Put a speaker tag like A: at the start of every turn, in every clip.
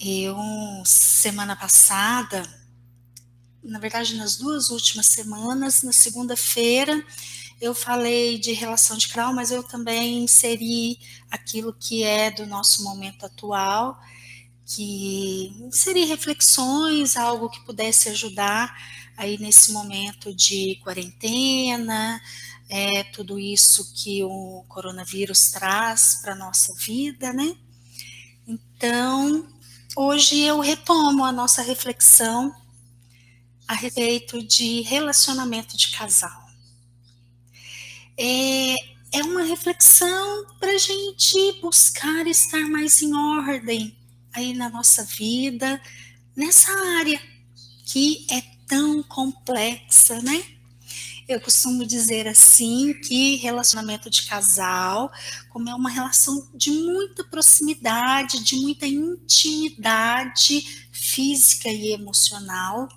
A: Eu, semana passada, na verdade, nas 2 últimas semanas, na segunda-feira, eu falei de relação de casal, mas eu também inseri aquilo que é do nosso momento atual, que inseri reflexões, algo que pudesse ajudar aí nesse momento de quarentena, tudo isso que o coronavírus traz para a nossa vida, né? Então, hoje eu retomo a nossa reflexão a respeito de relacionamento de casal. É uma reflexão para a gente buscar estar mais em ordem aí na nossa vida, nessa área que é tão complexa, né? Eu costumo dizer assim que relacionamento de casal, como é uma relação de muita proximidade, de muita intimidade física e emocional,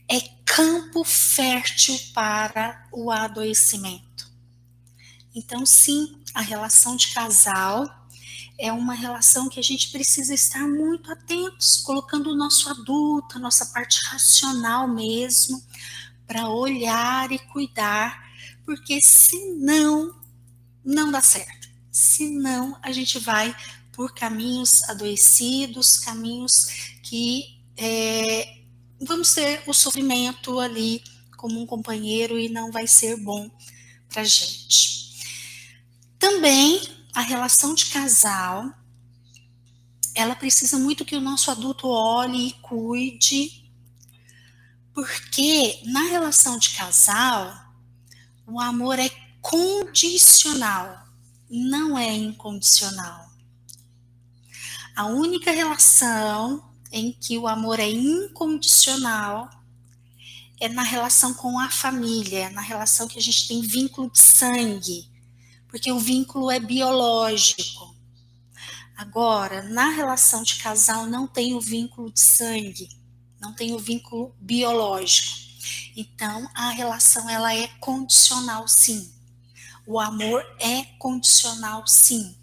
A: é campo fértil para o adoecimento. Então, sim, a relação de casal é uma relação que a gente precisa estar muito atentos, colocando o nosso adulto, a nossa parte racional mesmo, para olhar e cuidar, porque senão não dá certo. Senão a gente vai por caminhos adoecidos, caminhos que vamos ter o sofrimento ali como um companheiro e não vai ser bom para a gente. Também a relação de casal, ela precisa muito que o nosso adulto olhe e cuide, porque na relação de casal, o amor é condicional, não é incondicional. A única relação em que o amor é incondicional é na relação com a família, na relação que a gente tem vínculo de sangue, porque o vínculo é biológico. Agora, na relação de casal não tem o vínculo de sangue, não tem o vínculo biológico. Então, a relação ela é condicional, sim. O amor é condicional, sim.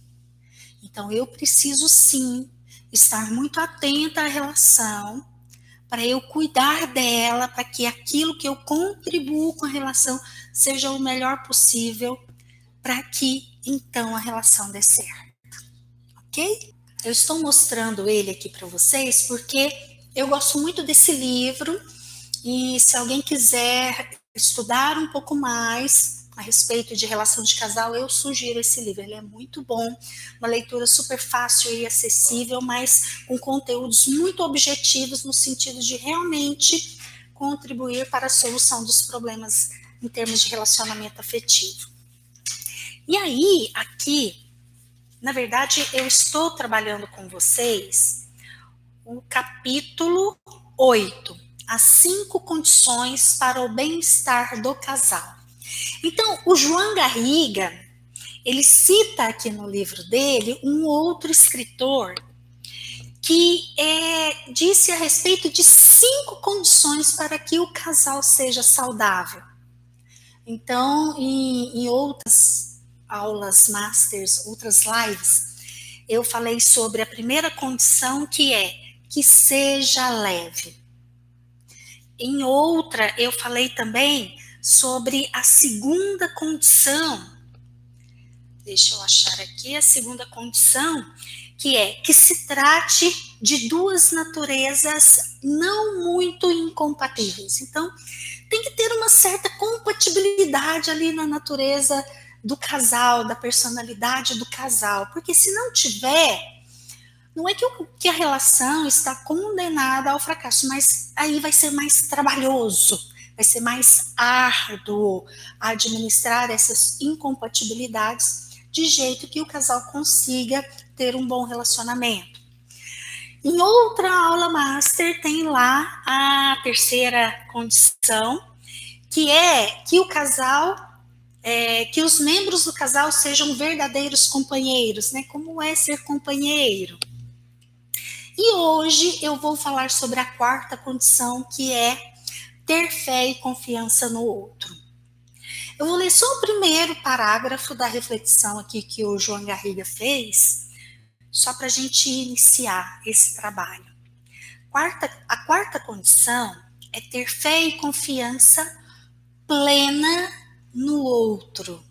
A: Então, eu preciso, sim, estar muito atenta à relação, para eu cuidar dela, para que aquilo que eu contribuo com a relação seja o melhor possível, para que, então, a relação dê certo. Ok? Eu estou mostrando ele aqui para vocês porque eu gosto muito desse livro e se alguém quiser estudar um pouco mais a respeito de relação de casal, eu sugiro esse livro. Ele é muito bom, uma leitura super fácil e acessível, mas com conteúdos muito objetivos no sentido de realmente contribuir para a solução dos problemas em termos de relacionamento afetivo. E aí, aqui, na verdade, eu estou trabalhando com vocês o capítulo 8, as 5 condições para o bem-estar do casal. Então, o João Garriga, ele cita aqui no livro dele um outro escritor que disse a respeito de 5 condições para que o casal seja saudável. Então, em outras aulas masters, outras lives, eu falei sobre a primeira condição, que é que seja leve. Em outra, eu falei também sobre a segunda condição. Deixa eu achar aqui a segunda condição, que é que se trate de 2 naturezas não muito incompatíveis. Então, tem que ter uma certa compatibilidade ali na natureza do casal, da personalidade do casal, porque se não tiver, não é que a relação está condenada ao fracasso, mas aí vai ser mais trabalhoso, vai ser mais árduo administrar essas incompatibilidades de jeito que o casal consiga ter um bom relacionamento. Em outra aula master tem lá a terceira condição, que é que o casal, que os membros do casal sejam verdadeiros companheiros, né? Como é ser companheiro? E hoje eu vou falar sobre a quarta condição, que é ter fé e confiança no outro. Eu vou ler só o primeiro parágrafo da reflexão aqui que o João Garriga fez, só para a gente iniciar esse trabalho. A quarta condição é ter fé e confiança plena no outro.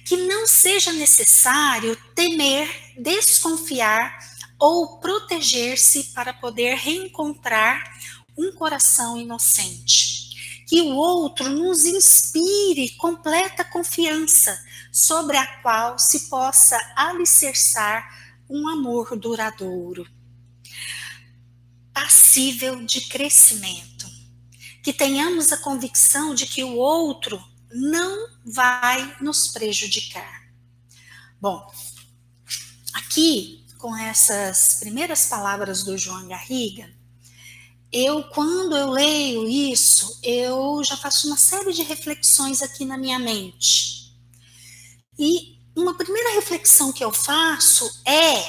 A: Que não seja necessário temer, desconfiar ou proteger-se para poder reencontrar um coração inocente. Que o outro nos inspire completa confiança, sobre a qual se possa alicerçar um amor duradouro, passível de crescimento. Que tenhamos a convicção de que o outro não vai nos prejudicar. Bom, aqui, com essas primeiras palavras do João Garriga, quando eu leio isso, eu já faço uma série de reflexões aqui na minha mente. E uma primeira reflexão que eu faço é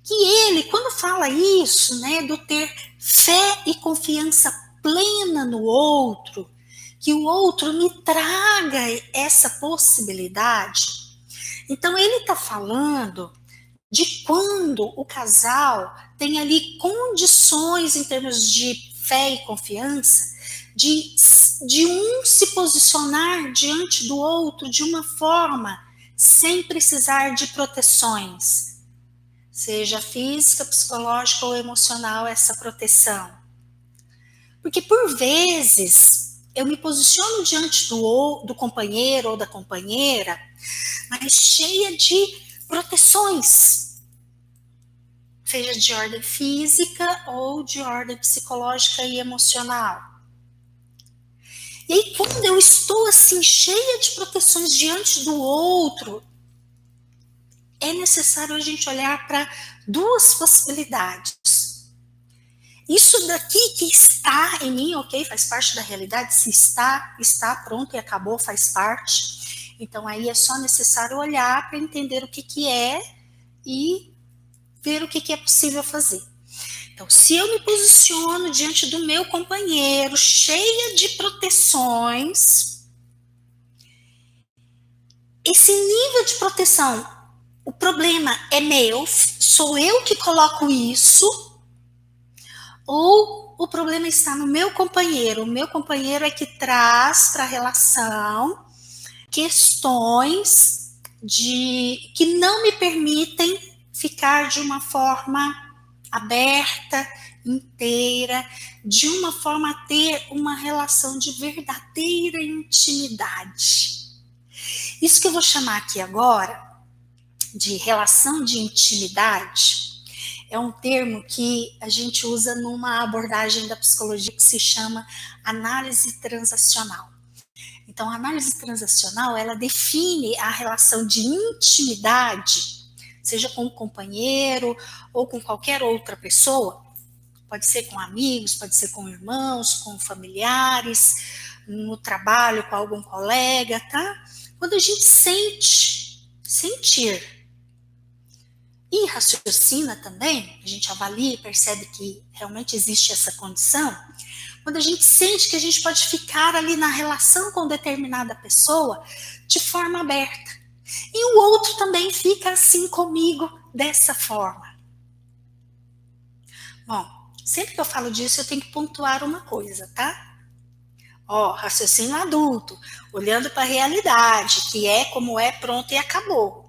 A: que ele, quando fala isso, né, do ter fé e confiança plena no outro, que o outro me traga essa possibilidade, então ele está falando de quando o casal tem ali condições em termos de fé e confiança, de um se posicionar diante do outro de uma forma sem precisar de proteções, seja física, psicológica ou emocional, essa proteção. Porque por vezes eu me posiciono diante do companheiro ou da companheira, mas cheia de proteções, seja de ordem física ou de ordem psicológica e emocional. E aí, quando eu estou assim, cheia de proteções diante do outro, é necessário a gente olhar para duas possibilidades. Isso daqui que está em mim, ok, faz parte da realidade, se está pronto e acabou, faz parte. Então aí é só necessário olhar para entender o que é e ver o que é possível fazer. Então, se eu me posiciono diante do meu companheiro, cheia de proteções, esse nível de proteção, o problema é meu, sou eu que coloco isso, ou o problema está no meu companheiro? O meu companheiro é que traz para a relação questões que não me permitem ficar de uma forma aberta, inteira, de uma forma a ter uma relação de verdadeira intimidade. Isso que eu vou chamar aqui agora de relação de intimidade é um termo que a gente usa numa abordagem da psicologia que se chama análise transacional. Então, a análise transacional, ela define a relação de intimidade, seja com o companheiro ou com qualquer outra pessoa, pode ser com amigos, pode ser com irmãos, com familiares, no trabalho com algum colega, tá? Quando a gente sentir e raciocina também, a gente avalia e percebe que realmente existe essa condição, quando a gente sente que a gente pode ficar ali na relação com determinada pessoa de forma aberta. E o outro também fica assim comigo, dessa forma. Bom, sempre que eu falo disso, eu tenho que pontuar uma coisa, tá? Raciocínio adulto, olhando para a realidade, que é como é, pronto e acabou.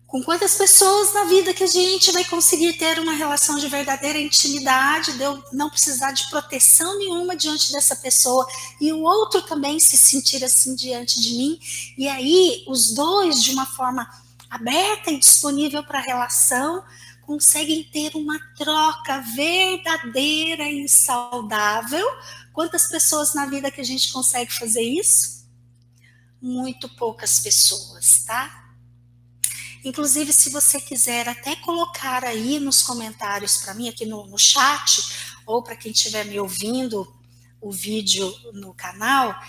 A: Com quantas pessoas na vida que a gente vai conseguir ter uma relação de verdadeira intimidade, de eu não precisar de proteção nenhuma diante dessa pessoa, e o outro também se sentir assim diante de mim, e aí os dois, de uma forma aberta e disponível para a relação, conseguem ter uma troca verdadeira e saudável. Quantas pessoas na vida que a gente consegue fazer isso? Muito poucas pessoas, tá? Inclusive, se você quiser até colocar aí nos comentários para mim, aqui no chat, ou para quem estiver me ouvindo o vídeo no canal,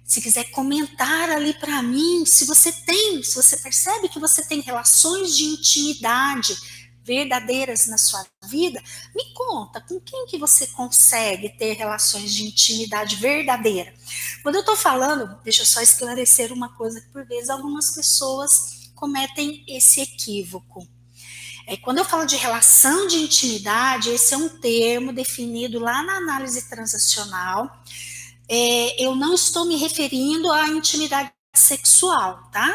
A: se quiser comentar ali para mim, se você percebe que você tem relações de intimidade verdadeiras na sua vida, me conta com quem que você consegue ter relações de intimidade verdadeira. Quando eu estou falando, deixa eu só esclarecer uma coisa, que por vezes algumas pessoas cometem esse equívoco. Quando eu falo de relação de intimidade, esse é um termo definido lá na análise transacional. Eu não estou me referindo à intimidade sexual, tá?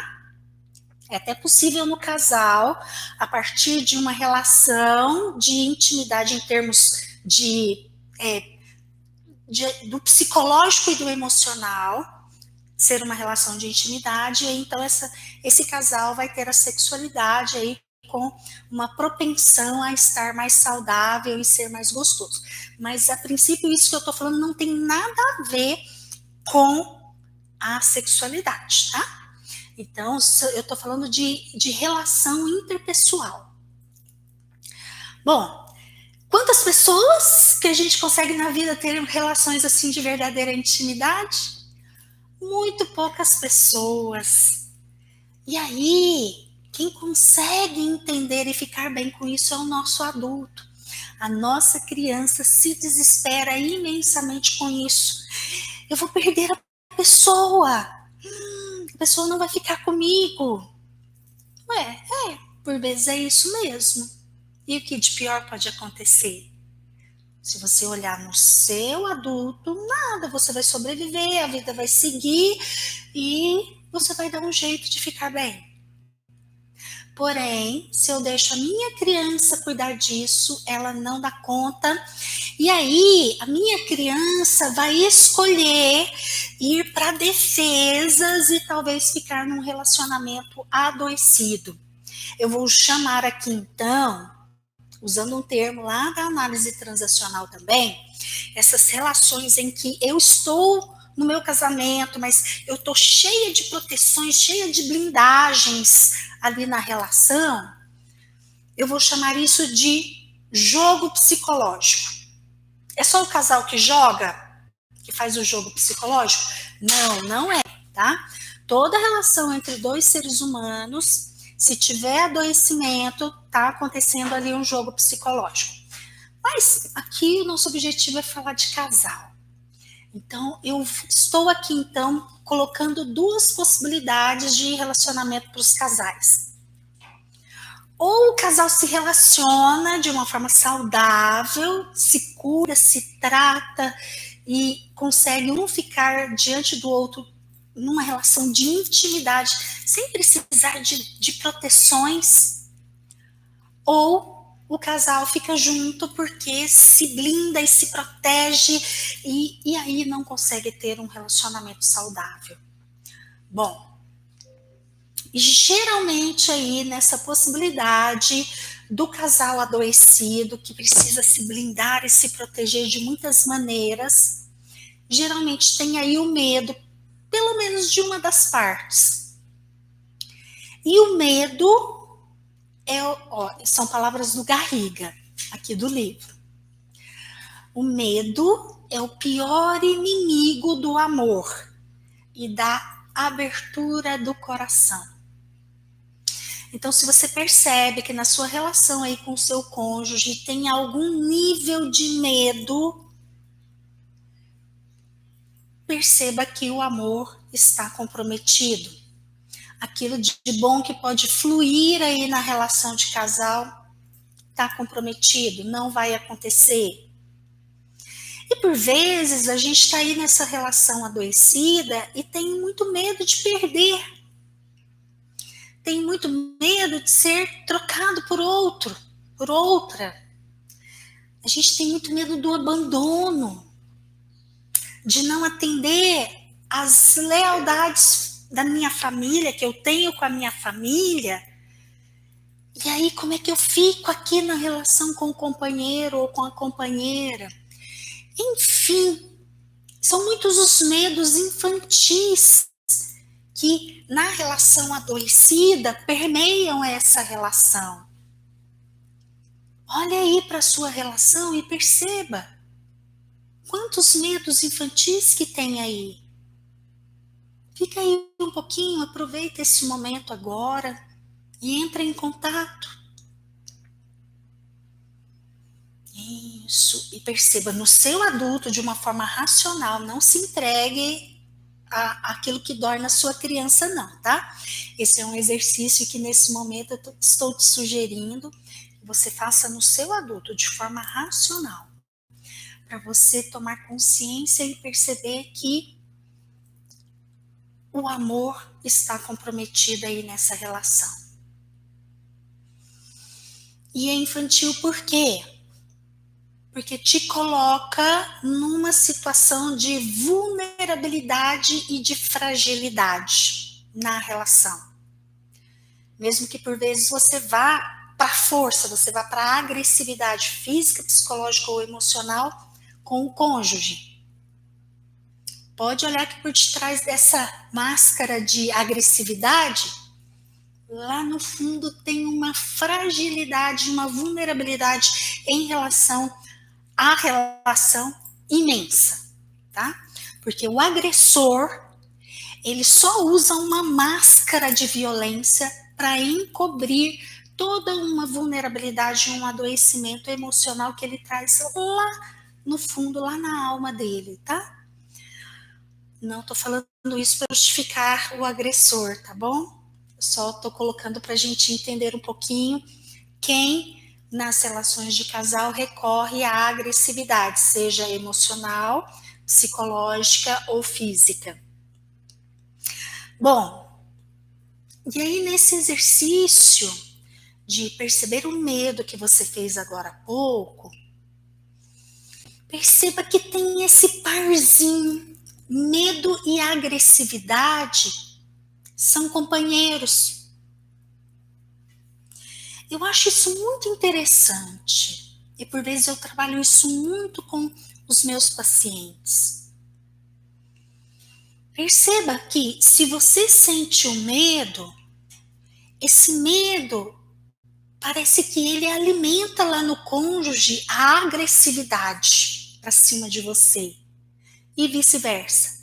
A: É até possível no casal, a partir de uma relação de intimidade em termos do psicológico e do emocional, ser uma relação de intimidade, e então esse casal vai ter a sexualidade aí com uma propensão a estar mais saudável e ser mais gostoso. Mas, a princípio, isso que eu tô falando não tem nada a ver com a sexualidade, tá? Então, eu tô falando de relação interpessoal. Bom, quantas pessoas que a gente consegue na vida ter relações assim de verdadeira intimidade? Muito poucas pessoas. E aí, quem consegue entender e ficar bem com isso é o nosso adulto. A nossa criança se desespera imensamente com isso. Eu vou perder a pessoa. A pessoa não vai ficar comigo. Por vezes é isso mesmo. E o que de pior pode acontecer? Se você olhar no seu adulto, nada, você vai sobreviver, a vida vai seguir e você vai dar um jeito de ficar bem. Porém, se eu deixo a minha criança cuidar disso, ela não dá conta. E aí, a minha criança vai escolher ir para defesas e talvez ficar num relacionamento adoecido. Eu vou chamar aqui, então, usando um termo lá da análise transacional também, essas relações em que eu estou no meu casamento, mas eu estou cheia de proteções, cheia de blindagens ali na relação, eu vou chamar isso de jogo psicológico. É só o casal que joga, que faz o jogo psicológico? Não, não é, tá? Toda relação entre dois seres humanos, se tiver adoecimento, tá acontecendo ali um jogo psicológico. Mas aqui o nosso objetivo é falar de casal. Então, eu estou aqui, então, colocando duas possibilidades de relacionamento para os casais. Ou o casal se relaciona de uma forma saudável, se cura, se trata e consegue um ficar diante do outro numa relação de intimidade, sem precisar de proteções. Ou o casal fica junto porque se blinda e se protege e aí não consegue ter um relacionamento saudável. Bom, geralmente aí nessa possibilidade do casal adoecido que precisa se blindar e se proteger de muitas maneiras, geralmente tem aí o medo, pelo menos de uma das partes. E o medo são palavras do Garriga, aqui do livro. O medo é o pior inimigo do amor e da abertura do coração. Então, se você percebe que na sua relação aí com o seu cônjuge tem algum nível de medo, perceba que o amor está comprometido. Aquilo de bom que pode fluir aí na relação de casal está comprometido, não vai acontecer. E por vezes a gente está aí nessa relação adoecida e tem muito medo de perder. Tem muito medo de ser trocado por outro, por outra. A gente tem muito medo do abandono, de não atender às lealdades da minha família, que eu tenho com a minha família. E aí, como é que eu fico aqui na relação com o companheiro ou com a companheira? Enfim, são muitos os medos infantis que na relação adoecida permeiam essa relação. Olha aí para a sua relação e perceba quantos medos infantis que tem aí. Fica aí um pouquinho, aproveita esse momento agora e entra em contato. Isso, e perceba no seu adulto de uma forma racional, não se entregue aquilo que dói na sua criança, não, tá? Esse é um exercício que nesse momento eu estou te sugerindo que você faça no seu adulto de forma racional, para você tomar consciência e perceber que o amor está comprometido aí nessa relação. E é infantil por quê? Porque te coloca numa situação de vulnerabilidade e de fragilidade na relação. Mesmo que por vezes você vá para a força, você vá para a agressividade física, psicológica ou emocional com o cônjuge. Pode olhar que por detrás dessa máscara de agressividade, lá no fundo tem uma fragilidade, uma vulnerabilidade em relação à relação imensa, tá? Porque o agressor, ele só usa uma máscara de violência para encobrir toda uma vulnerabilidade, um adoecimento emocional que ele traz lá no fundo, lá na alma dele, tá? Não tô falando isso para justificar o agressor, tá bom? Só tô colocando para a gente entender um pouquinho quem nas relações de casal recorre à agressividade, seja emocional, psicológica ou física. Bom, e aí nesse exercício de perceber o medo que você fez agora há pouco, perceba que tem esse parzinho. Medo e agressividade são companheiros. Eu acho isso muito interessante. E por vezes eu trabalho isso muito com os meus pacientes. Perceba que se você sente o medo, esse medo parece que ele alimenta lá no cônjuge a agressividade para cima de você. E vice-versa.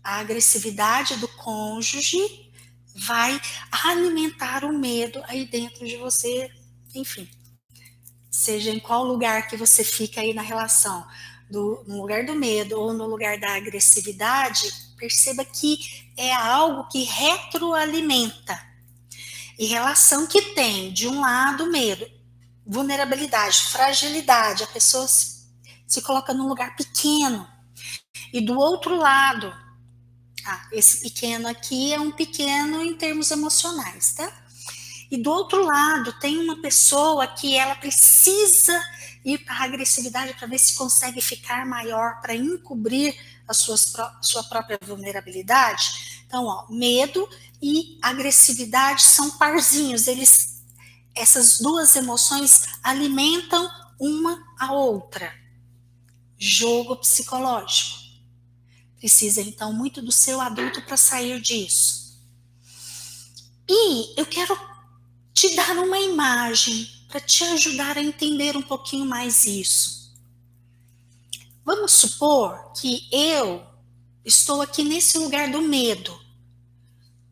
A: A agressividade do cônjuge vai alimentar o medo aí dentro de você, enfim. Seja em qual lugar que você fica aí na relação, no lugar do medo ou no lugar da agressividade, perceba que é algo que retroalimenta. E relação que tem, de um lado, medo, vulnerabilidade, fragilidade, a pessoa se coloca num lugar pequeno. E do outro lado, esse pequeno aqui é um pequeno em termos emocionais, tá? E do outro lado, tem uma pessoa que ela precisa ir para a agressividade para ver se consegue ficar maior, para encobrir a sua própria vulnerabilidade. Então, ó, medo e agressividade são parzinhos, essas duas emoções alimentam uma a outra. Jogo psicológico. Precisa, então, muito do seu adulto para sair disso. E eu quero te dar uma imagem para te ajudar a entender um pouquinho mais isso. Vamos supor que eu estou aqui nesse lugar do medo,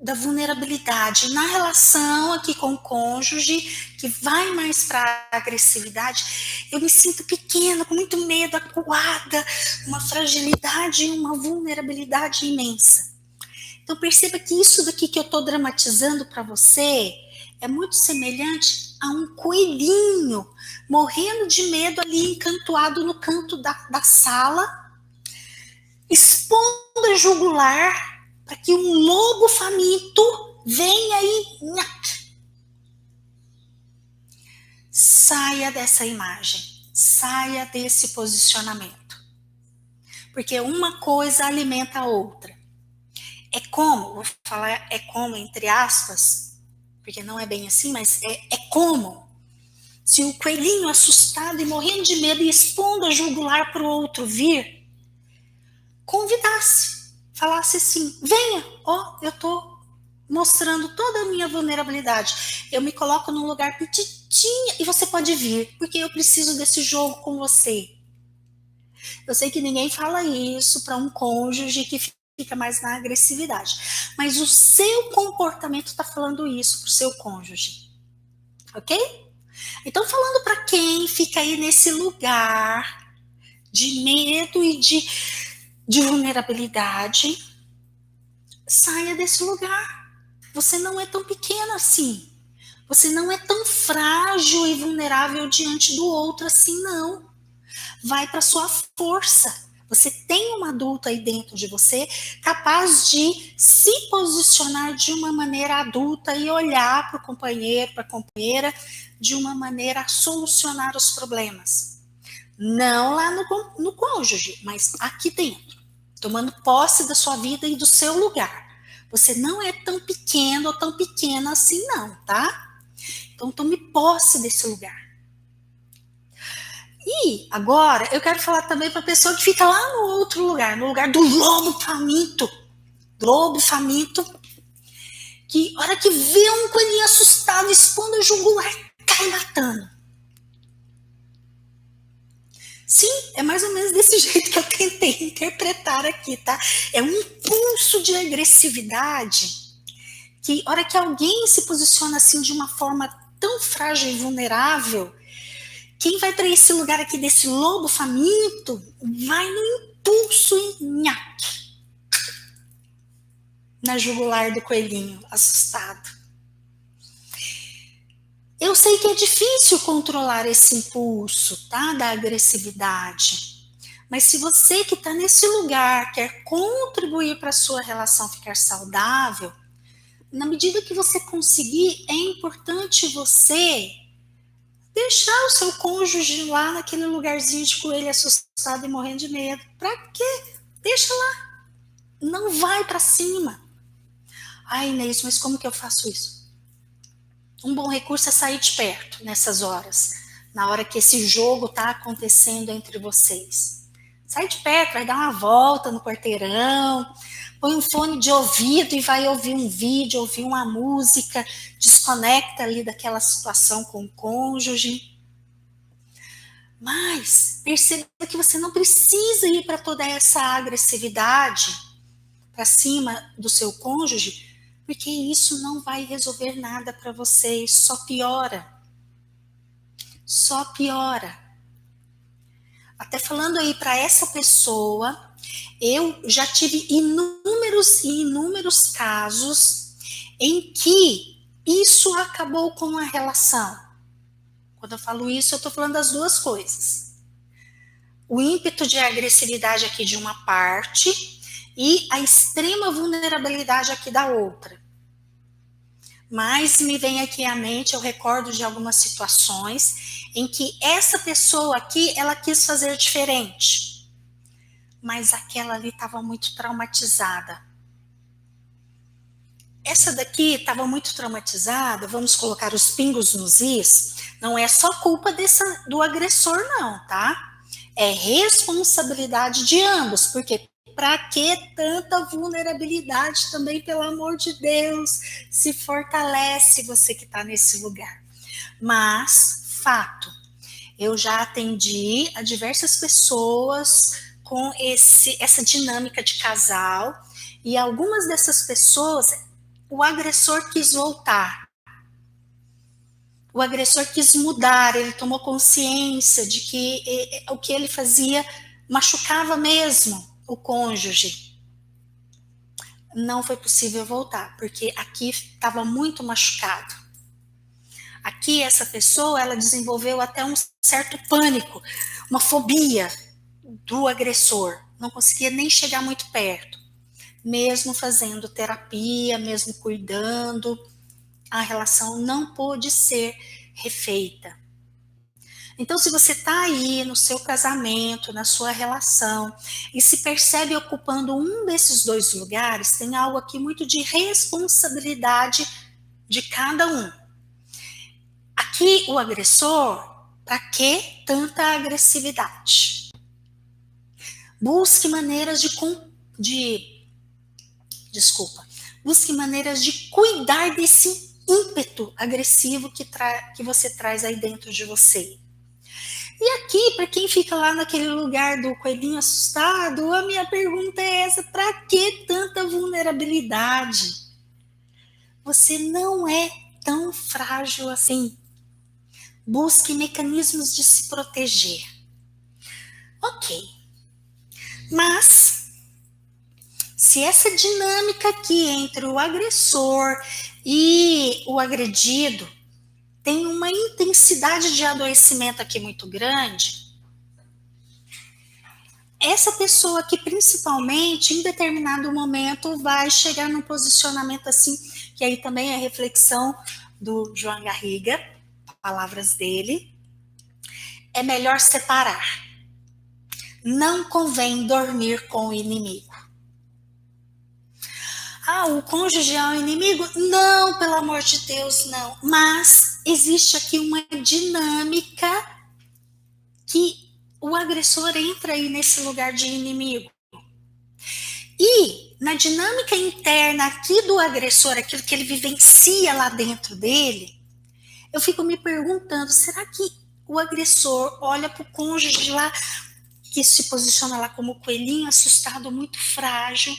A: da vulnerabilidade, na relação aqui com o cônjuge, que vai mais para a agressividade, eu me sinto pequena, com muito medo, acuada, uma fragilidade e uma vulnerabilidade imensa. Então perceba que isso daqui que eu estou dramatizando para você é muito semelhante a um coelhinho morrendo de medo ali encantoado no canto da sala, expondo a jugular para que um lobo faminto venha e saia dessa imagem, saia desse posicionamento. Porque uma coisa alimenta a outra. É como, vou falar é como entre aspas, porque não é bem assim, mas é como se o coelhinho assustado e morrendo de medo e expondo a jugular para o outro vir, convidasse, falasse assim, venha, ó, eu tô mostrando toda a minha vulnerabilidade, eu me coloco num lugar petitinha e você pode vir, porque eu preciso desse jogo com você. Eu sei que ninguém fala isso para um cônjuge que fica mais na agressividade, mas o seu comportamento está falando isso para o seu cônjuge, ok? Então, falando para quem fica aí nesse lugar de medo e de vulnerabilidade, saia desse lugar. Você não é tão pequena assim. Você não é tão frágil e vulnerável diante do outro assim, não. Vai para sua força. Você tem uma adulta aí dentro de você capaz de se posicionar de uma maneira adulta e olhar para o companheiro, para a companheira, de uma maneira a solucionar os problemas. Não lá no cônjuge, mas aqui dentro, tomando posse da sua vida e do seu lugar. Você não é tão pequeno ou tão pequena assim, não, tá? Então, tome posse desse lugar. E agora, eu quero falar também para a pessoa que fica lá no outro lugar, no lugar do lobo faminto. Lobo faminto, que hora que vê um coelhinho assustado, expondo o jugular, cai matando. Sim, é mais ou menos desse jeito que eu tentei interpretar aqui, tá? É um impulso de agressividade que, hora que alguém se posiciona assim de uma forma tão frágil e vulnerável, quem vai para esse lugar aqui desse lobo faminto vai no impulso e nhaque na jugular do coelhinho assustado. Eu sei que é difícil controlar esse impulso, tá, da agressividade. Mas se você que está nesse lugar quer contribuir para a sua relação ficar saudável, na medida que você conseguir, é importante você deixar o seu cônjuge lá naquele lugarzinho de coelho assustado e morrendo de medo. Pra quê? Deixa lá. Não vai para cima. Ai, Inês, mas como que eu faço isso? Um bom recurso é sair de perto nessas horas, na hora que esse jogo está acontecendo entre vocês. Sai de perto, vai dar uma volta no quarteirão, põe um fone de ouvido e vai ouvir um vídeo, ouvir uma música, desconecta ali daquela situação com o cônjuge. Mas perceba que você não precisa ir para toda essa agressividade para cima do seu cônjuge, porque isso não vai resolver nada para vocês, só piora. Só piora. Até falando aí para essa pessoa, eu já tive inúmeros e inúmeros casos em que isso acabou com a relação. Quando eu falo isso, eu estou falando das duas coisas. O ímpeto de agressividade aqui de uma parte e a extrema vulnerabilidade aqui da outra. Mas me vem aqui à mente, eu recordo de algumas situações em que essa pessoa aqui, ela quis fazer diferente. Mas aquela ali estava muito traumatizada. Essa daqui estava muito traumatizada, vamos colocar os pingos nos is, não é só culpa do agressor não, tá? É responsabilidade de ambos, porque para que tanta vulnerabilidade também, pelo amor de Deus, se fortalece você que está nesse lugar. Mas, fato, eu já atendi a diversas pessoas com essa dinâmica de casal, e algumas dessas pessoas, o agressor quis voltar. O agressor quis mudar, ele tomou consciência de que o que ele fazia machucava mesmo o cônjuge. Não foi possível voltar, porque aqui estava muito machucado. Aqui essa pessoa, ela desenvolveu até um certo pânico, uma fobia do agressor. Não conseguia nem chegar muito perto. Mesmo fazendo terapia, mesmo cuidando, a relação não pôde ser refeita. Então, se você está aí no seu casamento, na sua relação, e se percebe ocupando um desses dois lugares, tem algo aqui muito de responsabilidade de cada um. Aqui, o agressor, para que tanta agressividade? Busque maneiras busque maneiras de cuidar desse ímpeto agressivo que você traz aí dentro de você. E aqui, para quem fica lá naquele lugar do coelhinho assustado, a minha pergunta é essa: para que tanta vulnerabilidade? Você não é tão frágil assim. Busque mecanismos de se proteger. Ok. Mas, se essa dinâmica aqui entre o agressor e o agredido tem uma intensidade de adoecimento aqui muito grande, essa pessoa aqui, principalmente, em determinado momento, vai chegar num posicionamento assim, que aí também é reflexão do João Garriga, palavras dele, é melhor separar. Não convém dormir com o inimigo. Ah, o cônjuge é o inimigo? Não, pelo amor de Deus, não. Mas existe aqui uma dinâmica que o agressor entra aí nesse lugar de inimigo. E na dinâmica interna aqui do agressor, aquilo que ele vivencia lá dentro dele, eu fico me perguntando, será que o agressor olha para o cônjuge lá, que se posiciona lá como coelhinho assustado, muito frágil?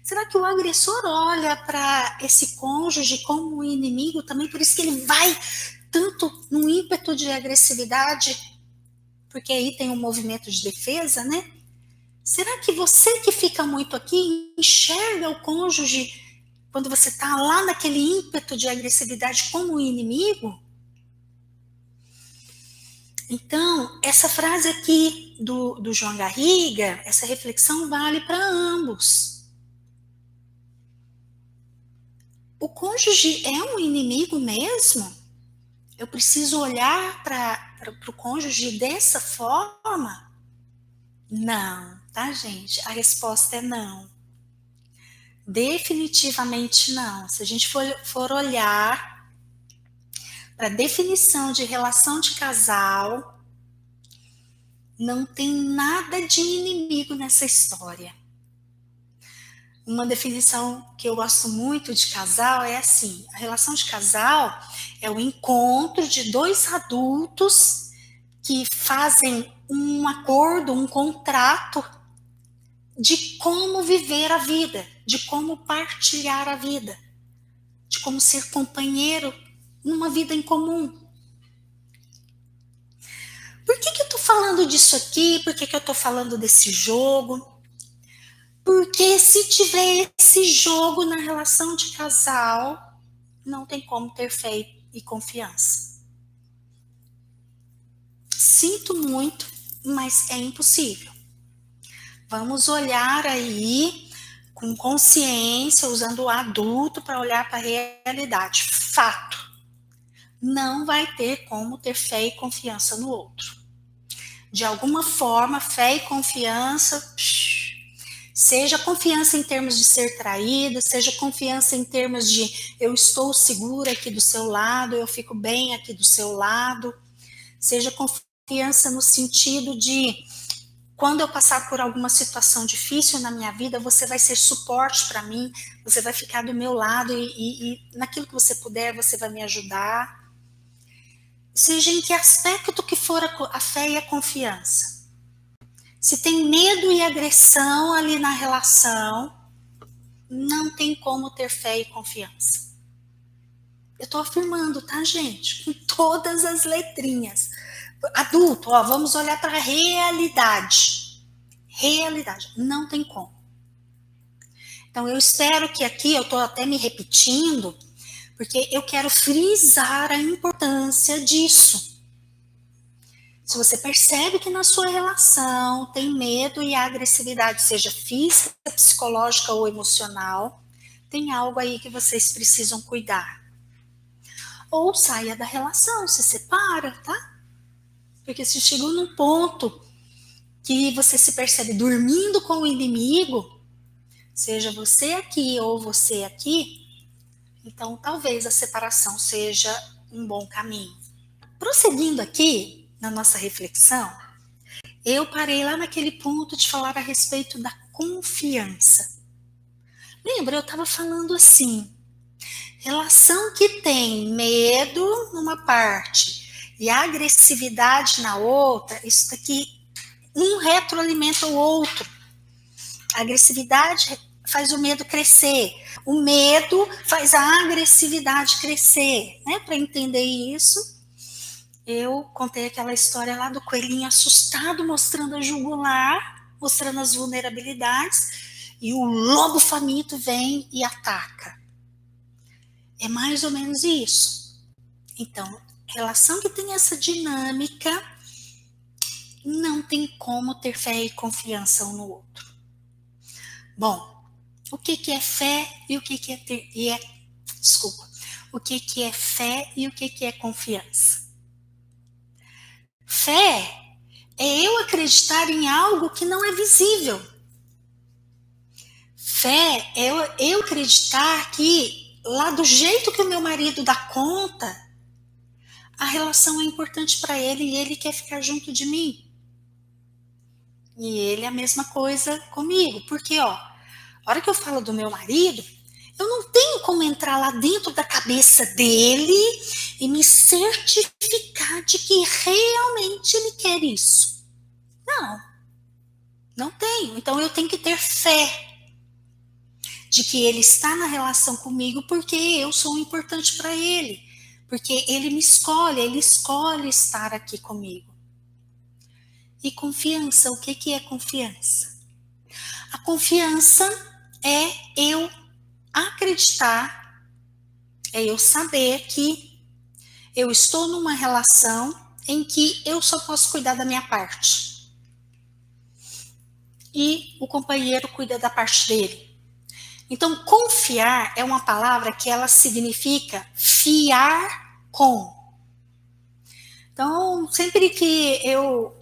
A: Será que o agressor olha para esse cônjuge como um inimigo também? Por isso que ele vai tanto num ímpeto de agressividade, porque aí tem um movimento de defesa, né? Será que você que fica muito aqui enxerga o cônjuge quando você está lá naquele ímpeto de agressividade como um inimigo? Então, essa frase aqui do João Garriga, essa reflexão vale para ambos. O cônjuge é um inimigo mesmo? Eu preciso olhar para o cônjuge dessa forma? Não, tá, gente? A resposta é não. Definitivamente não. Se a gente for olhar para a definição de relação de casal, não tem nada de inimigo nessa história. Uma definição que eu gosto muito de casal é assim: a relação de casal é o encontro de dois adultos que fazem um acordo, um contrato de como viver a vida, de como partilhar a vida, de como ser companheiro numa vida em comum. Por que eu tô falando disso aqui? Por que eu tô falando desse jogo? Porque se tiver esse jogo na relação de casal, não tem como ter fé e confiança. Sinto muito, mas é impossível. Vamos olhar aí com consciência, usando o adulto para olhar para a realidade. Fato. Não vai ter como ter fé e confiança no outro. De alguma forma, fé e confiança, seja confiança em termos de ser traído, seja confiança em termos de eu estou segura aqui do seu lado, eu fico bem aqui do seu lado, seja confiança no sentido de quando eu passar por alguma situação difícil na minha vida, você vai ser suporte para mim, você vai ficar do meu lado e naquilo que você puder, você vai me ajudar. Seja em que aspecto que for a fé e a confiança. Se tem medo e agressão ali na relação, não tem como ter fé e confiança. Eu estou afirmando, tá, gente? Com todas as letrinhas. Adulto, ó, vamos olhar para a realidade. Realidade, não tem como. Então, eu espero que aqui, eu estou até me repetindo, porque eu quero frisar a importância disso. Se você percebe que na sua relação tem medo e agressividade, seja física, psicológica ou emocional, tem algo aí que vocês precisam cuidar. Ou saia da relação, se separa, tá? Porque se chegou num ponto que você se percebe dormindo com o inimigo, seja você aqui ou você aqui, então talvez a separação seja um bom caminho. Prosseguindo aqui na nossa reflexão, eu parei lá naquele ponto de falar a respeito da confiança. Lembra, eu estava falando assim, relação que tem medo numa parte e agressividade na outra, isso daqui, um retroalimenta o outro. A agressividade faz o medo crescer, o medo faz a agressividade crescer, né? Para entender isso, eu contei aquela história lá do coelhinho assustado, mostrando a jugular, mostrando as vulnerabilidades, e o lobo faminto vem e ataca. É mais ou menos isso. Então, relação que tem essa dinâmica, não tem como ter fé e confiança um no outro. Bom, o que é fé e o que é ter, o que é fé e o que é confiança? Fé é eu acreditar em algo que não é visível. Fé é eu acreditar que lá do jeito que o meu marido dá conta, a relação é importante para ele e ele quer ficar junto de mim. E ele é a mesma coisa comigo. Porque, ó, a hora que eu falo do meu marido, eu não tenho como entrar lá dentro da cabeça dele e me certificar de que realmente ele quer isso. Não tenho. Então eu tenho que ter fé de que ele está na relação comigo porque eu sou importante para ele. Porque ele escolhe estar aqui comigo. E confiança, o que é confiança? A confiança é eu acreditar, é eu saber que eu estou numa relação em que eu só posso cuidar da minha parte. E o companheiro cuida da parte dele. Então, confiar é uma palavra que ela significa fiar com. Então, sempre que eu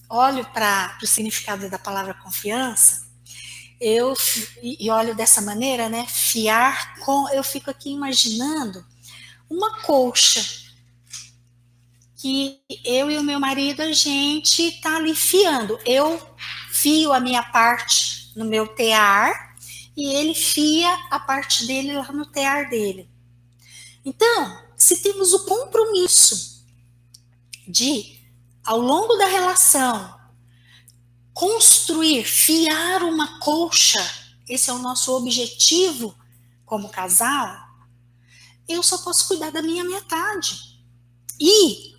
A: olho para o significado da palavra confiança, e olho dessa maneira, né? Fiar com, eu fico aqui imaginando uma colcha que eu e o meu marido, a gente tá ali fiando. Eu fio a minha parte no meu tear e ele fia a parte dele lá no tear dele. Então, se temos o compromisso de, ao longo da relação, construir, fiar uma colcha, esse é o nosso objetivo como casal, eu só posso cuidar da minha metade. E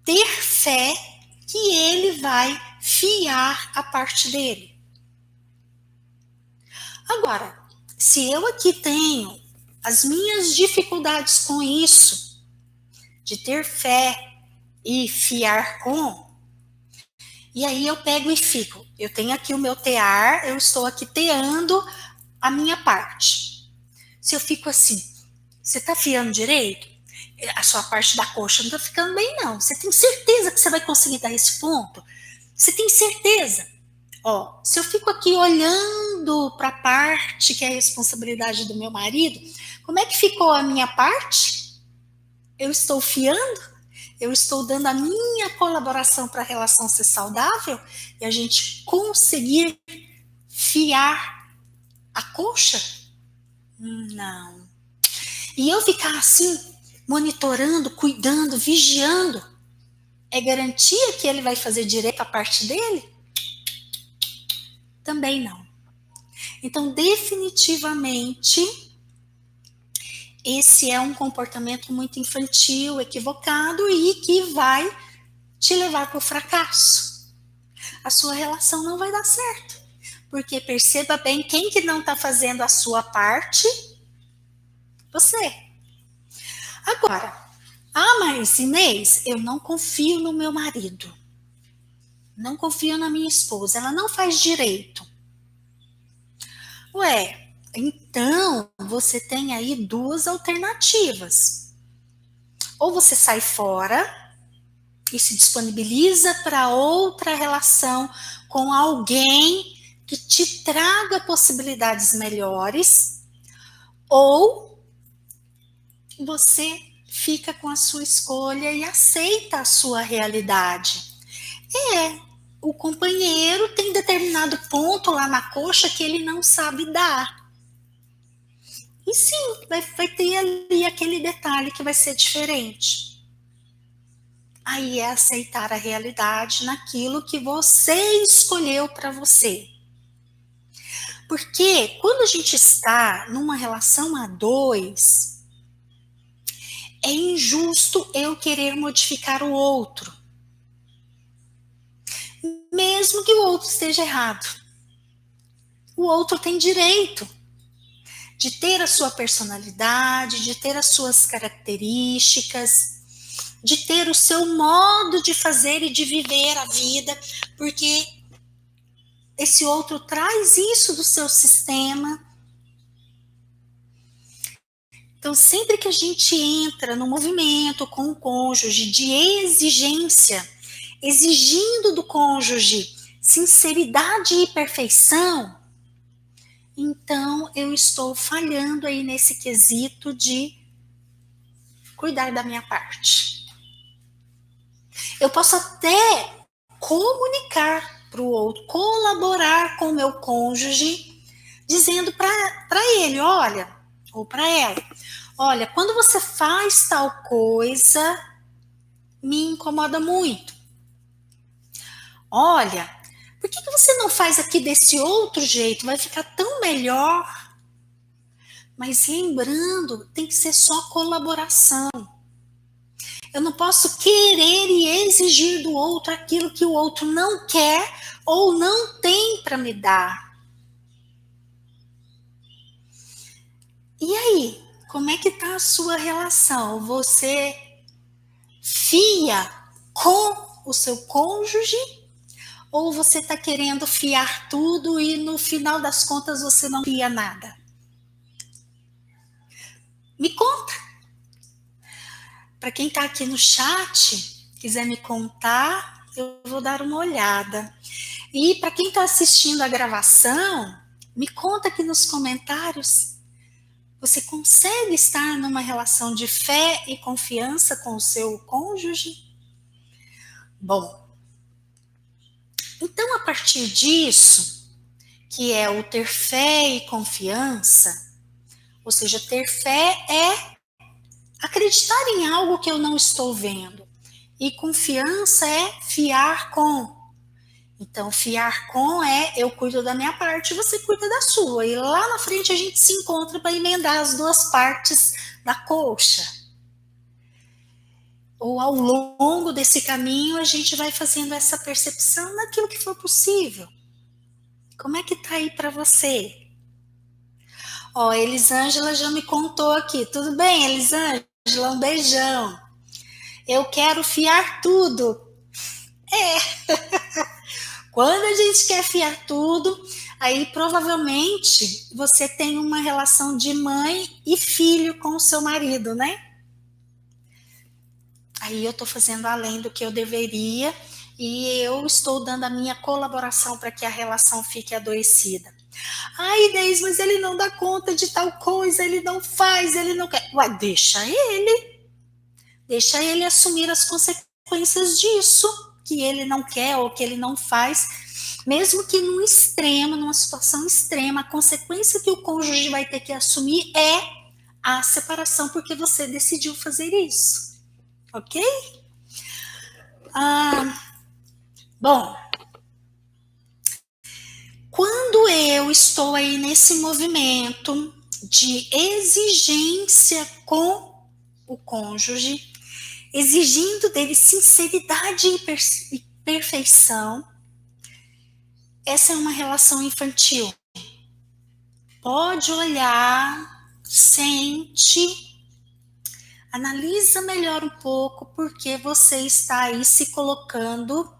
A: ter fé que ele vai fiar a parte dele. Agora, se eu aqui tenho as minhas dificuldades com isso, de ter fé e fiar com, e aí eu pego e fico. Eu tenho aqui o meu tear, eu estou aqui teando a minha parte. Se eu fico assim, você tá fiando direito? A sua parte da coxa não tá ficando bem, não. Você tem certeza que você vai conseguir dar esse ponto? Você tem certeza? Ó, se eu fico aqui olhando para a parte que é a responsabilidade do meu marido, como é que ficou a minha parte? Eu estou fiando? Eu estou dando a minha colaboração para a relação ser saudável e a gente conseguir fiar a coxa? Não. E eu ficar assim, monitorando, cuidando, vigiando, é garantia que ele vai fazer direito a parte dele? Também não. Então, definitivamente, esse é um comportamento muito infantil, equivocado e que vai te levar para o fracasso. A sua relação não vai dar certo. Porque perceba bem, quem que não está fazendo a sua parte? Você. Agora, mas Inês, eu não confio no meu marido. Não confio na minha esposa, ela não faz direito. Ué, então você tem aí duas alternativas. Ou você sai fora e se disponibiliza para outra relação com alguém que te traga possibilidades melhores, ou você fica com a sua escolha e aceita a sua realidade. O companheiro tem determinado ponto lá na coxa que ele não sabe dar. E sim, vai ter ali aquele detalhe que vai ser diferente. Aí é aceitar a realidade naquilo que você escolheu para você. Porque quando a gente está numa relação a dois, é injusto eu querer modificar o outro. Mesmo que o outro esteja errado. O outro tem direito de ter a sua personalidade, de ter as suas características, de ter o seu modo de fazer e de viver a vida, porque esse outro traz isso do seu sistema. Então, sempre que a gente entra no movimento com o cônjuge de exigência, exigindo do cônjuge sinceridade e perfeição, então eu estou falhando aí nesse quesito de cuidar da minha parte. Eu posso até comunicar para o outro, colaborar com o meu cônjuge, dizendo para ele, olha, ou para ela, olha, quando você faz tal coisa, me incomoda muito. Olha, por que você não faz aqui desse outro jeito? Vai ficar tão melhor. Mas lembrando, tem que ser só colaboração. Eu não posso querer e exigir do outro aquilo que o outro não quer ou não tem para me dar. E aí, como é que está a sua relação? Você fia com o seu cônjuge ou você está querendo fiar tudo e no final das contas você não fia nada? Me conta. Para quem está aqui no chat, quiser me contar, eu vou dar uma olhada. E para quem está assistindo a gravação, me conta aqui nos comentários. Você consegue estar numa relação de fé e confiança com o seu cônjuge? Bom, então a partir disso, que é o ter fé e confiança, ou seja, ter fé é acreditar em algo que eu não estou vendo. E confiança é fiar com. Então, fiar com é eu cuido da minha parte, você cuida da sua. E lá na frente a gente se encontra para emendar as duas partes da colcha. Ou ao longo desse caminho a gente vai fazendo essa percepção daquilo que for possível. Como é que tá aí para você? Ó, Elisângela já me contou aqui. Tudo bem, Elisângela? Um beijão. Eu quero fiar tudo. Quando a gente quer fiar tudo, aí provavelmente você tem uma relação de mãe e filho com o seu marido, né? Aí eu tô fazendo além do que eu deveria e eu estou dando a minha colaboração para que a relação fique adoecida. Ai, Inês, mas ele não dá conta de tal coisa, ele não faz, ele não quer. Ué, deixa ele assumir as consequências disso, que ele não quer ou que ele não faz, mesmo que num extremo, numa situação extrema, a consequência que o cônjuge vai ter que assumir é a separação, porque você decidiu fazer isso, ok? Bom, quando eu estou aí nesse movimento de exigência com o cônjuge, exigindo dele sinceridade e perfeição, essa é uma relação infantil. Pode olhar, sente, analisa melhor um pouco, porque você está aí se colocando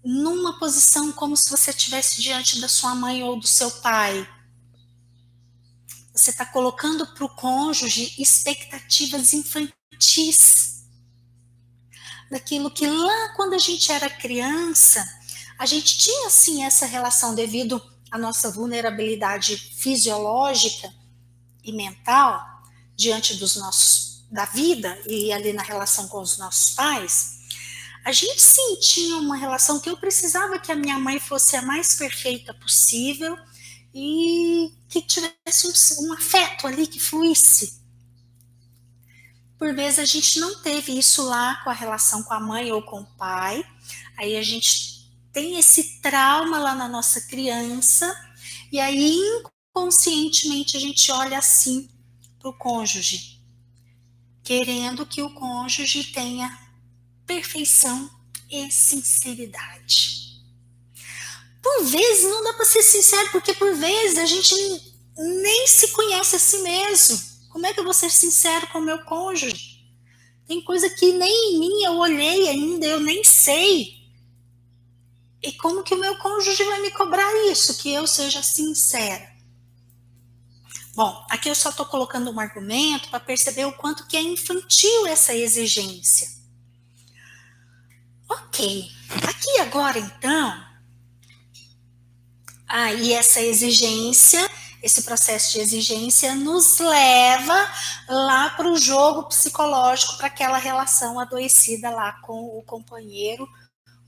A: numa posição como se você estivesse diante da sua mãe ou do seu pai. Você está colocando para o cônjuge expectativas infantis, daquilo que lá quando a gente era criança, a gente tinha sim essa relação devido à nossa vulnerabilidade fisiológica e mental diante dos nossos da vida e ali na relação com os nossos pais. A gente sim tinha uma relação que eu precisava que a minha mãe fosse a mais perfeita possível e que tivesse um afeto ali que fluísse. Por vezes a gente não teve isso lá com a relação com a mãe ou com o pai, aí a gente tem esse trauma lá na nossa criança, e aí inconscientemente a gente olha assim para o cônjuge, querendo que o cônjuge tenha perfeição e sinceridade. por vezes não dá para ser sincero, porque por vezes a gente nem se conhece a si mesmo. Como é que eu vou ser sincero com o meu cônjuge? Tem coisa que nem em mim eu olhei ainda, eu nem sei. E como que o meu cônjuge vai me cobrar isso, que eu seja sincera? Bom, aqui eu só estou colocando um argumento para perceber o quanto que é infantil essa exigência. Ok, aqui agora então, e essa exigência, esse processo de exigência nos leva lá para o jogo psicológico, para aquela relação adoecida lá com o companheiro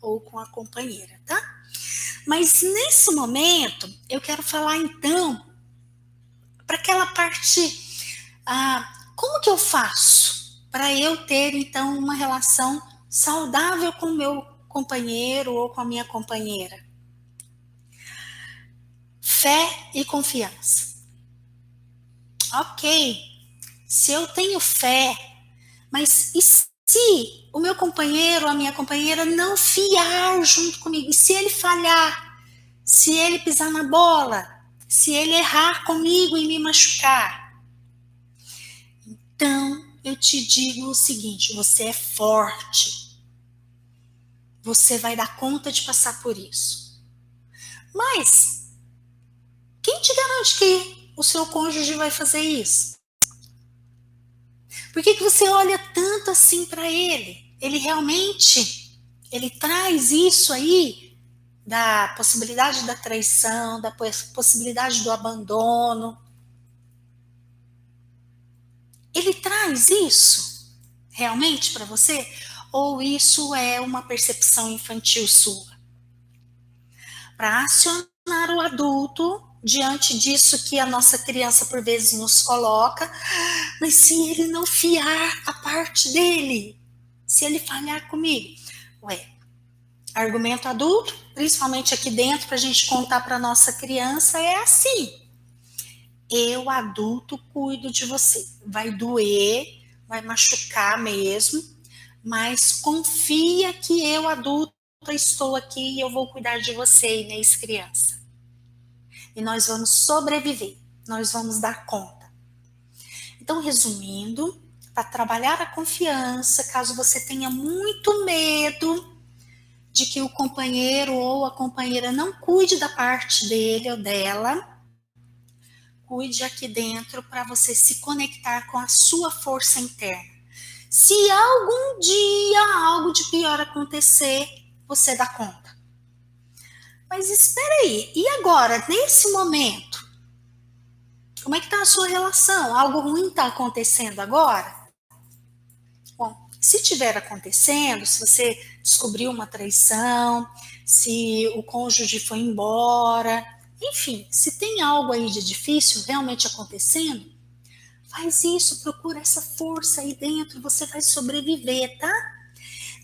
A: ou com a companheira, tá? Mas nesse momento, eu quero falar então para aquela parte, como que eu faço para eu ter então uma relação saudável com o meu companheiro ou com a minha companheira? Fé e confiança. Ok, se eu tenho fé, mas e se o meu companheiro ou a minha companheira não fiar junto comigo? E se ele falhar? Se ele pisar na bola? Se ele errar comigo e me machucar? Então, eu te digo o seguinte, você é forte. Você vai dar conta de passar por isso. Mas, quem te garante que o seu cônjuge vai fazer isso? Por que você olha tanto assim para ele? Ele realmente, ele traz isso aí da possibilidade da traição, da possibilidade do abandono. Ele traz isso realmente para você? Ou isso é uma percepção infantil sua? Para acionar o adulto diante disso que a nossa criança por vezes nos coloca, mas se ele não fiar a parte dele, se ele falhar comigo, argumento adulto, principalmente aqui dentro para a gente contar para nossa criança, é assim: eu adulto cuido de você, vai doer, vai machucar mesmo, mas confia que eu adulto estou aqui e eu vou cuidar de você, Inês criança. E nós vamos sobreviver, nós vamos dar conta. Então, resumindo, para trabalhar a confiança, caso você tenha muito medo de que o companheiro ou a companheira não cuide da parte dele ou dela, cuide aqui dentro para você se conectar com a sua força interna. Se algum dia algo de pior acontecer, você dá conta. Mas espera aí, e agora, nesse momento? Como é que está a sua relação? Algo ruim está acontecendo agora? Bom, se estiver acontecendo, se você descobriu uma traição, se o cônjuge foi embora, enfim, se tem algo aí de difícil realmente acontecendo, faz isso, procura essa força aí dentro, você vai sobreviver, tá?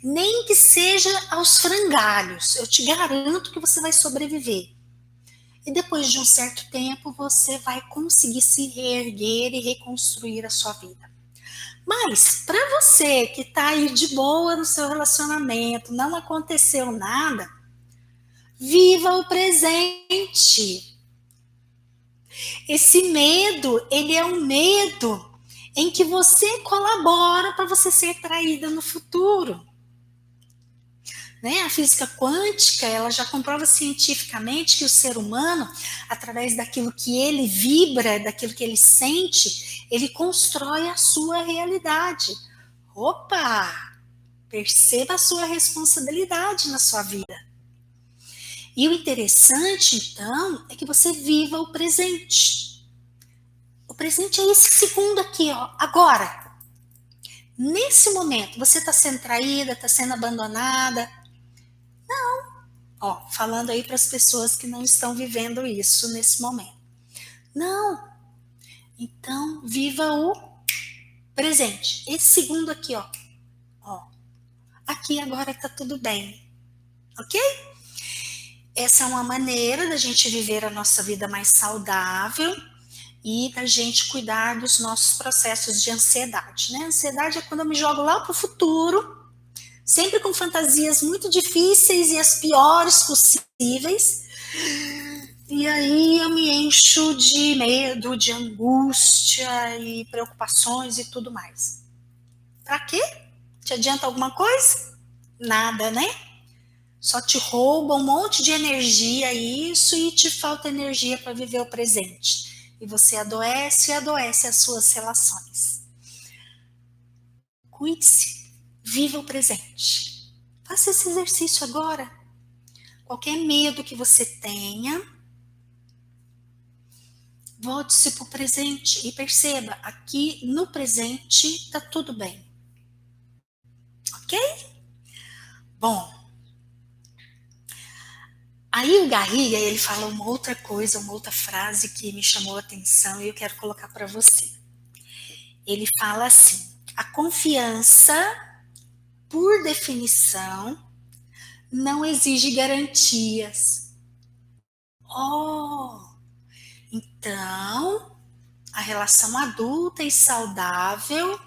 A: Nem que seja aos frangalhos, eu te garanto que você vai sobreviver. E depois de um certo tempo, você vai conseguir se reerguer e reconstruir a sua vida. Mas, para você que está aí de boa no seu relacionamento, não aconteceu nada, viva o presente. Esse medo, ele é um medo em que você colabora para você ser traída no futuro. Né? A física quântica, ela já comprova cientificamente que o ser humano, através daquilo que ele vibra, daquilo que ele sente, ele constrói a sua realidade. Opa! Perceba a sua responsabilidade na sua vida. E o interessante, então, é que você viva o presente. O presente é esse segundo aqui, ó, agora. Nesse momento, você está sendo traída, está sendo abandonada? Não. Ó, falando aí para as pessoas que não estão vivendo isso nesse momento. Não. Então, viva o presente. Esse segundo aqui, ó. Aqui agora está tudo bem. Ok? Essa é uma maneira da gente viver a nossa vida mais saudável e da gente cuidar dos nossos processos de ansiedade, né? Ansiedade é quando eu me jogo lá para o futuro, sempre com fantasias muito difíceis e as piores possíveis, E aí eu me encho de medo, de angústia e preocupações e tudo mais. Pra quê? Te adianta alguma coisa? Nada, né? Só te rouba um monte de energia isso e te falta energia para viver o presente. E você adoece e adoece as suas relações. Cuide-se, viva o presente. Faça esse exercício agora. Qualquer medo que você tenha, volte-se para o presente e perceba, aqui no presente está tudo bem. Ok? Bom, aí o Garriga, ele fala uma outra coisa, uma outra frase que me chamou a atenção e eu quero colocar para você. Ele fala assim, a confiança, por definição, não exige garantias. Oh, então, a relação adulta e saudável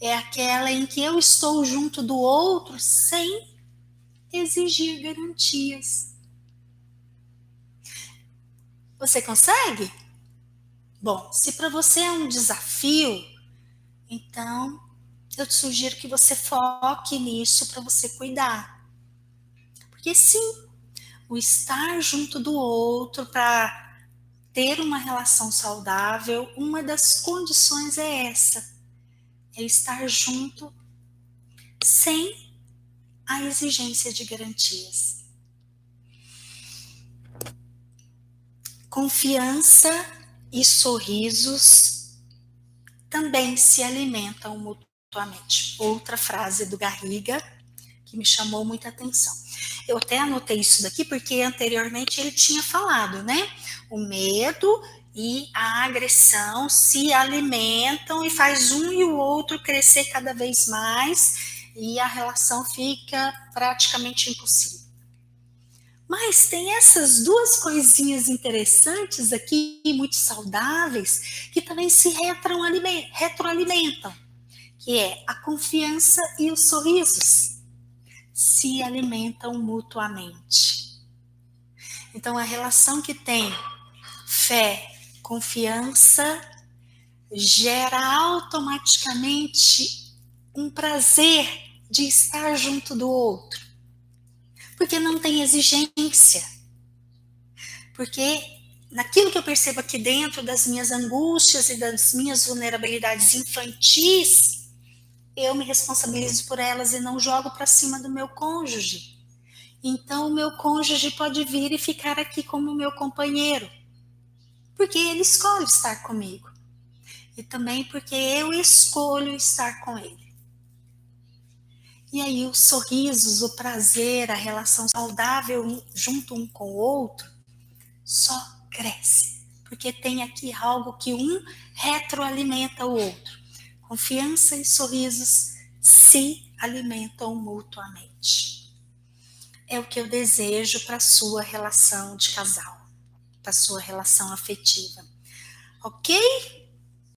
A: é aquela em que eu estou junto do outro sem exigir garantias. Você consegue? Bom, se para você é um desafio, então eu te sugiro que você foque nisso para você cuidar. Porque sim, o estar junto do outro para ter uma relação saudável, uma das condições é essa, é estar junto sem a exigência de garantias. Confiança e sorrisos também se alimentam mutuamente. Outra frase do Garriga que me chamou muita atenção. Eu até anotei isso daqui porque anteriormente ele tinha falado, né? O medo e a agressão se alimentam e faz um e o outro crescer cada vez mais e a relação fica praticamente impossível. Mas tem essas duas coisinhas interessantes aqui, muito saudáveis, que também se retroalimentam, que é a confiança e os sorrisos se alimentam mutuamente. Então, a relação que tem fé, confiança, gera automaticamente um prazer de estar junto do outro, porque não tem exigência. Porque naquilo que eu percebo aqui dentro das minhas angústias e das minhas vulnerabilidades infantis, eu me responsabilizo por elas e não jogo para cima do meu cônjuge. Então, o meu cônjuge pode vir e ficar aqui como meu companheiro, porque ele escolhe estar comigo. E também porque eu escolho estar com ele. E aí, os sorrisos, o prazer, a relação saudável junto um com o outro, só cresce. Porque tem aqui algo que um retroalimenta o outro. Confiança e sorrisos se alimentam mutuamente. É o que eu desejo para a sua relação de casal, para a sua relação afetiva. Ok?